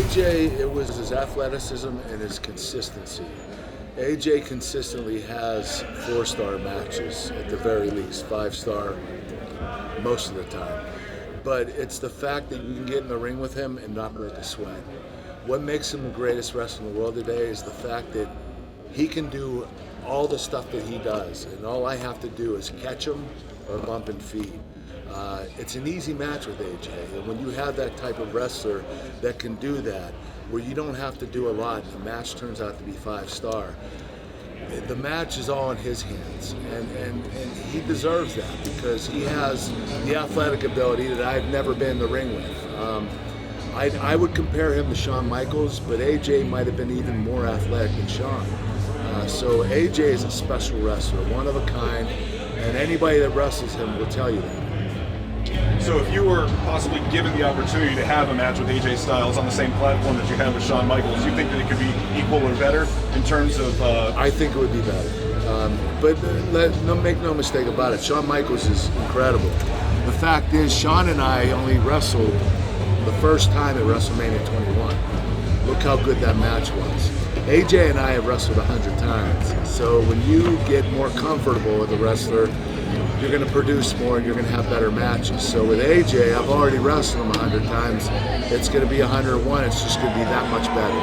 AJ, it was his athleticism and his consistency. AJ consistently has 4-star matches at the very least, 5-star most of the time. But it's the fact that you can get in the ring with him and not break a sweat. What makes him the greatest wrestler in the world today is the fact that he can do all the stuff that he does, and all I have to do is catch him or bump and feed. It's an easy match with AJ, and when you have that type of wrestler that can do that, where you don't have to do a lot, and the match turns out to be 5-star, the match is all in his hands, and he deserves that because he has the athletic ability that I've never been in the ring with. I would compare him to Shawn Michaels, but AJ might have been even more athletic than Shawn. So AJ is a special wrestler, one of a kind, and anybody that wrestles him will tell you that. So if you were possibly given the opportunity to have a match with AJ Styles on the same platform that you have with Shawn Michaels, you think that it could be equal or better in terms of... I think it would be better. Make no mistake about it, Shawn Michaels is incredible. The fact is, Shawn and I only wrestled the first time at Wrestlemania 21. Look how good that match was. AJ and I have wrestled 100 times. So when you get more comfortable with a wrestler, you're going to produce more and you're going to have better matches. So with AJ, I've already wrestled him 100 times. It's going to be 101. It's just going to be that much better.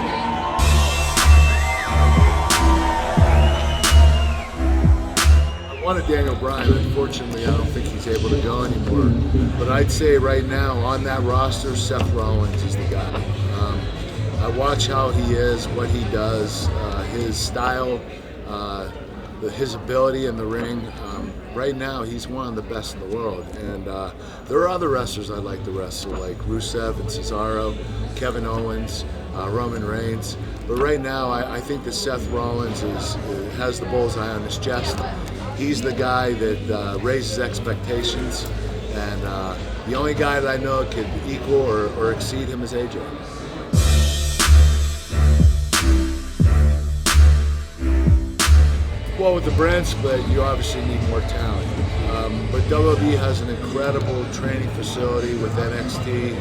I wanted Daniel Bryan. Unfortunately, I don't think he's able to go anymore. But I'd say right now on that roster, Seth Rollins is the guy. I watch how he is, what he does, his style, his ability in the ring. Right now, he's one of the best in the world. And there are other wrestlers I like to wrestle, like Rusev and Cesaro, Kevin Owens, Roman Reigns. But right now, I think that Seth Rollins has the bullseye on his chest. He's the guy that raises expectations. And the only guy that I know could equal or exceed him is AJ. Well, with the brand split, you obviously need more talent. But WWE has an incredible training facility with NXT.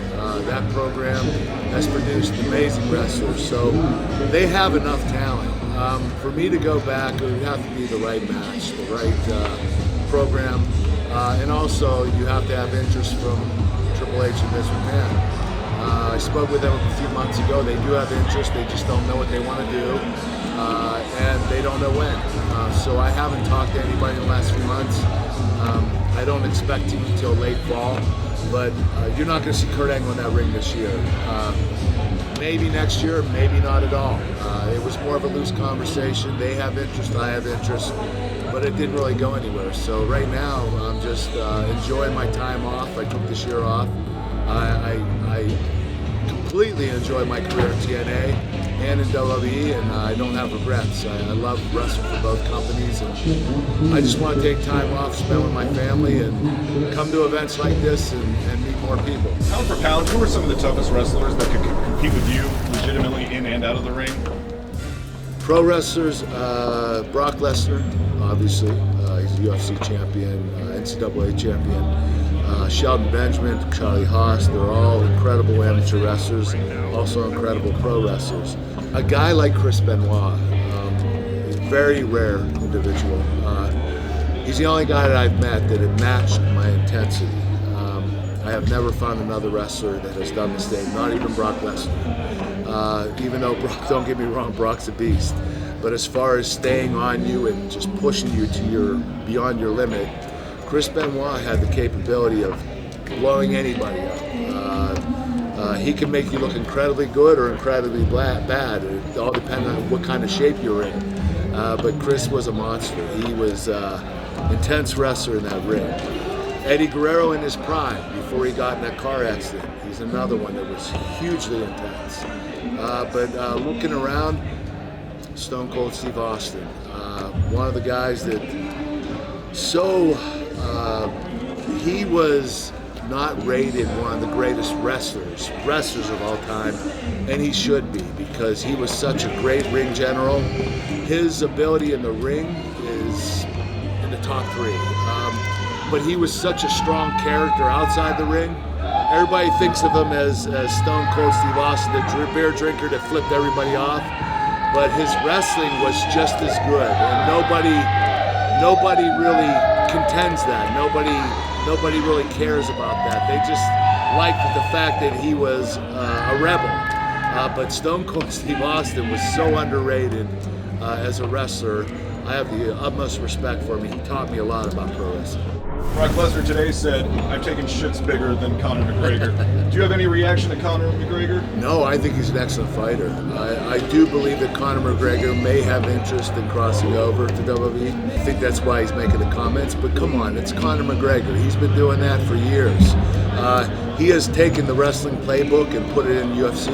That program has produced amazing wrestlers, so they have enough talent. For me to go back, it would have to be the right match, the right program, and also you have to have interest from Triple H and Vince McMahon. I spoke with them a few months ago. They do have interest, they just don't know what they want to do. And they don't know when. So I haven't talked to anybody in the last few months. I don't expect to until late fall, but you're not going to see Kurt Angle in that ring this year. Maybe next year, maybe not at all. It was more of a loose conversation. They have interest, I have interest, but it didn't really go anywhere. So right now, I'm just enjoying my time off. I took this year off. I completely enjoy my career in TNA and in WWE, and I don't have regrets. I love wrestling for both companies, and I just want to take time off, spend with my family, and come to events like this and meet more people. Pound for pound, who are some of the toughest wrestlers that could compete with you legitimately in and out of the ring? Pro wrestlers, Brock Lesnar, obviously. He's a UFC champion, NCAA champion. Shelton Benjamin, Charlie Haas, they're all incredible amateur wrestlers, also incredible pro wrestlers. A guy like Chris Benoit, very rare individual. He's the only guy that I've met that had matched my intensity. I have never found another wrestler that has done the same, not even Brock Lesnar. Even though Brock, don't get me wrong, Brock's a beast. But as far as staying on you and just pushing you to beyond your limit, Chris Benoit had the capability of blowing anybody up. He can make you look incredibly good or incredibly bad. It all depends on what kind of shape you're in. But Chris was a monster. He was intense wrestler in that ring. Eddie Guerrero in his prime, before he got in that car accident, he's another one that was hugely intense. But looking around, Stone Cold Steve Austin, one of the guys that he was not rated one of the greatest wrestlers of all time, and he should be, because he was such a great ring general. His ability in the ring is in the top 3. But he was such a strong character outside the ring. everybody thinks of him as Stone Cold Steve Austin, the beer drinker that flipped everybody off. But his wrestling was just as good, and nobody really contends that. Nobody really cares about that. They just liked the fact that he was a rebel. But Stone Cold Steve Austin was so underrated as a wrestler. I have the utmost respect for him. He taught me a lot about pro wrestling. Brock Lesnar today said, "I've taken shits bigger than Conor McGregor." Do you have any reaction to Conor McGregor? No, I think he's an excellent fighter. I do believe that Conor McGregor may have interest in crossing over to WWE. I think that's why he's making the comments. But come on, it's Conor McGregor. He's been doing that for years. He has taken the wrestling playbook and put it in UFC.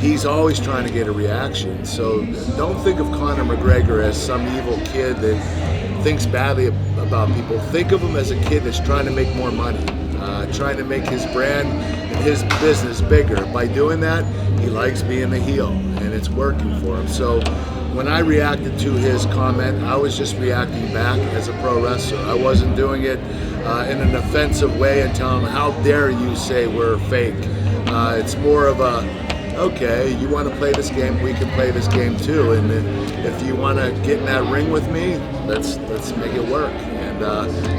He's always trying to get a reaction. So don't think of Conor McGregor as some evil kid that thinks badly about people. Think of him as a kid that's trying to make more money, trying to make his brand and his business bigger. By doing that, he likes being the heel, and it's working for him. So when I reacted to his comment, I was just reacting back as a pro wrestler. I wasn't doing it in an offensive way and telling him, how dare you say we're fake. It's more of a, okay, you want to play this game, we can play this game too. And if you want to get in that ring with me, let's make it work. And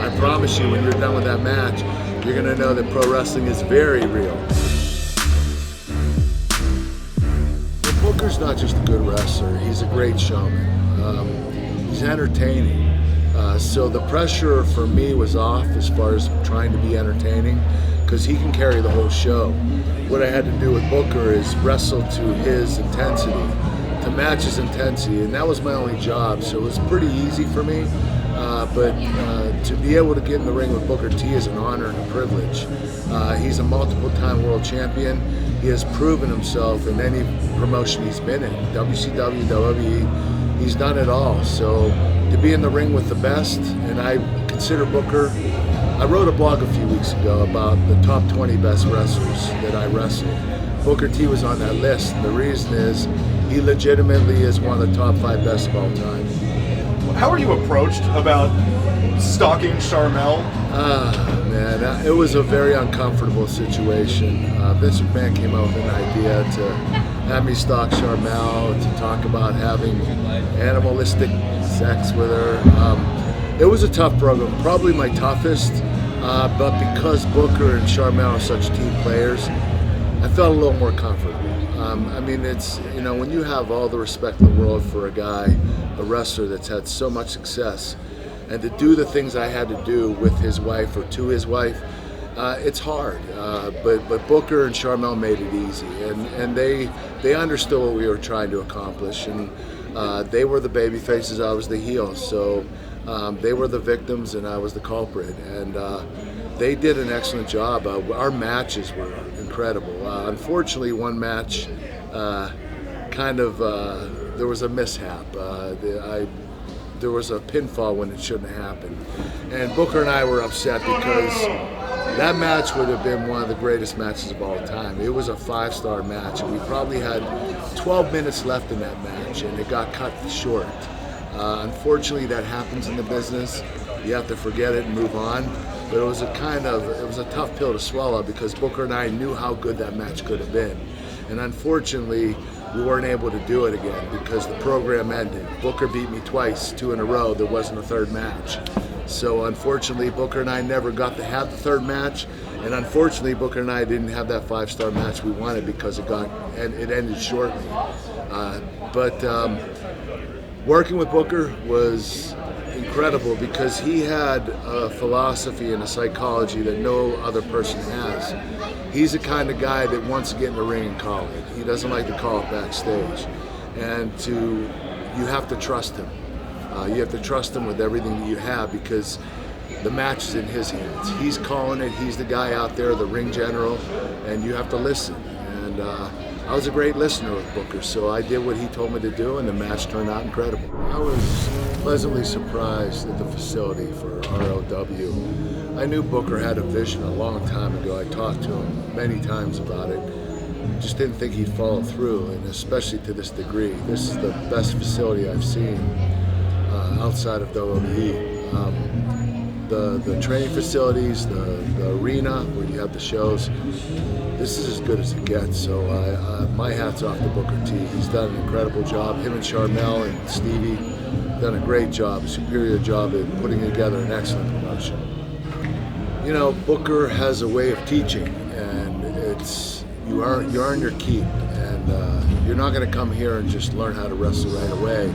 I promise you, when you're done with that match, you're going to know that pro wrestling is very real. Well, Booker's not just a good wrestler, he's a great showman. He's entertaining. So the pressure for me was off as far as trying to be entertaining, because he can carry the whole show. What I had to do with Booker is wrestle to his intensity, to match his intensity, and that was my only job, so it was pretty easy for me. But to be able to get in the ring with Booker T is an honor and a privilege. He's a multiple-time world champion. He has proven himself in any promotion he's been in, WCW, WWE, he's done it all. So to be in the ring with the best, and I consider Booker, I wrote a blog a few weeks ago about the top 20 best wrestlers that I wrestled. Booker T was on that list, and the reason is he legitimately is one of the top 5 best of all time. How are you approached about stalking Sharmell? Man, it was a very uncomfortable situation. Vince McMahon came up with an idea to have me stalk Sharmell, to talk about having animalistic sex with her. It was a tough program, probably my toughest, but because Booker and Sharmell are such team players, I felt a little more comfortable. I mean, it's, you know, when you have all the respect in the world for a guy, a wrestler that's had so much success, and to do the things I had to do with his wife or to his wife, it's hard. But Booker and Sharmell made it easy, and they understood what we were trying to accomplish, and they were the baby faces, I was the heel, so they were the victims and I was the culprit, and they did an excellent job. Our matches were incredible. Unfortunately, one match there was a mishap. There was a pinfall when it shouldn't have happened. And Booker and I were upset because that match would have been one of the greatest matches of all time. It was a 5-star match, and we probably had 12 minutes left in that match, and it got cut short. Unfortunately, that happens in the business. You have to forget it and move on. But it was a tough pill to swallow, because Booker and I knew how good that match could have been. And unfortunately, we weren't able to do it again because the program ended. Booker beat me twice, 2 in a row. There wasn't a third match. So unfortunately, Booker and I never got to have the third match. And unfortunately, Booker and I didn't have that 5-star match we wanted because it ended shortly. Working with Booker was incredible because he had a philosophy and a psychology that no other person has. He's the kind of guy that wants to get in the ring and call it. He doesn't like to call it backstage. And you have to trust him. You have to trust him with everything that you have, because the match is in his hands. He's calling it, he's the guy out there, the ring general, and you have to listen. And I was a great listener with Booker, so I did what he told me to do, and the match turned out incredible. I was pleasantly surprised at the facility for ROW. I knew Booker had a vision a long time ago. I talked to him many times about it. Just didn't think he'd follow through, and especially to this degree. This is the best facility I've seen outside of WWE. the training facilities, the arena where you have the shows, this is as good as it gets. So my hat's off to Booker T. He's done an incredible job. Him and Charmel and Stevie done a great job, a superior job at putting together an excellent promotion. You know, Booker has a way of teaching, and it's you earn your keep, and you're not going to come here and just learn how to wrestle right away.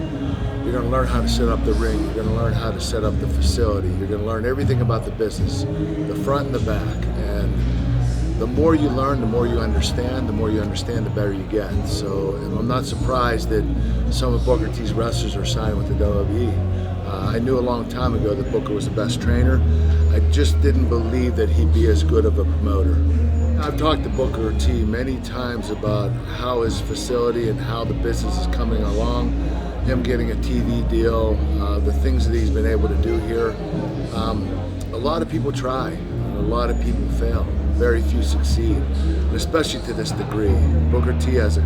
You're going to learn how to set up the ring. You're going to learn how to set up the facility. You're going to learn everything about the business, the front and the back. And the more you learn, the more you understand. The more you understand, the better you get. So I'm not surprised that some of Booker T's wrestlers are signed with the WWE. I knew a long time ago that Booker was the best trainer. I just didn't believe that he'd be as good of a promoter. I've talked to Booker T many times about how his facility and how the business is coming along, him getting a TV deal, the things that he's been able to do here. A lot of people try, a lot of people fail. Very few succeed, and especially to this degree. Booker T has a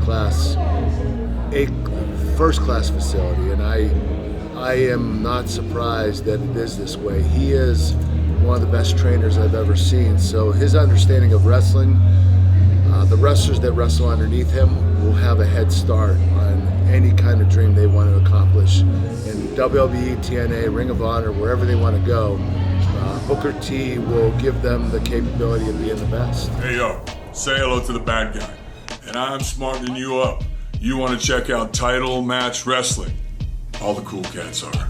first-class facility, and I am not surprised that it is this way. He is one of the best trainers I've ever seen. So his understanding of wrestling, the wrestlers that wrestle underneath him will have a head start on any kind of dream they want to accomplish. In WWE, TNA, Ring of Honor, wherever they want to go, Booker T will give them the capability of being the best. Hey yo, say hello to the bad guy. And I'm smarting you up. You want to check out Title Match Wrestling? All the cool cats are.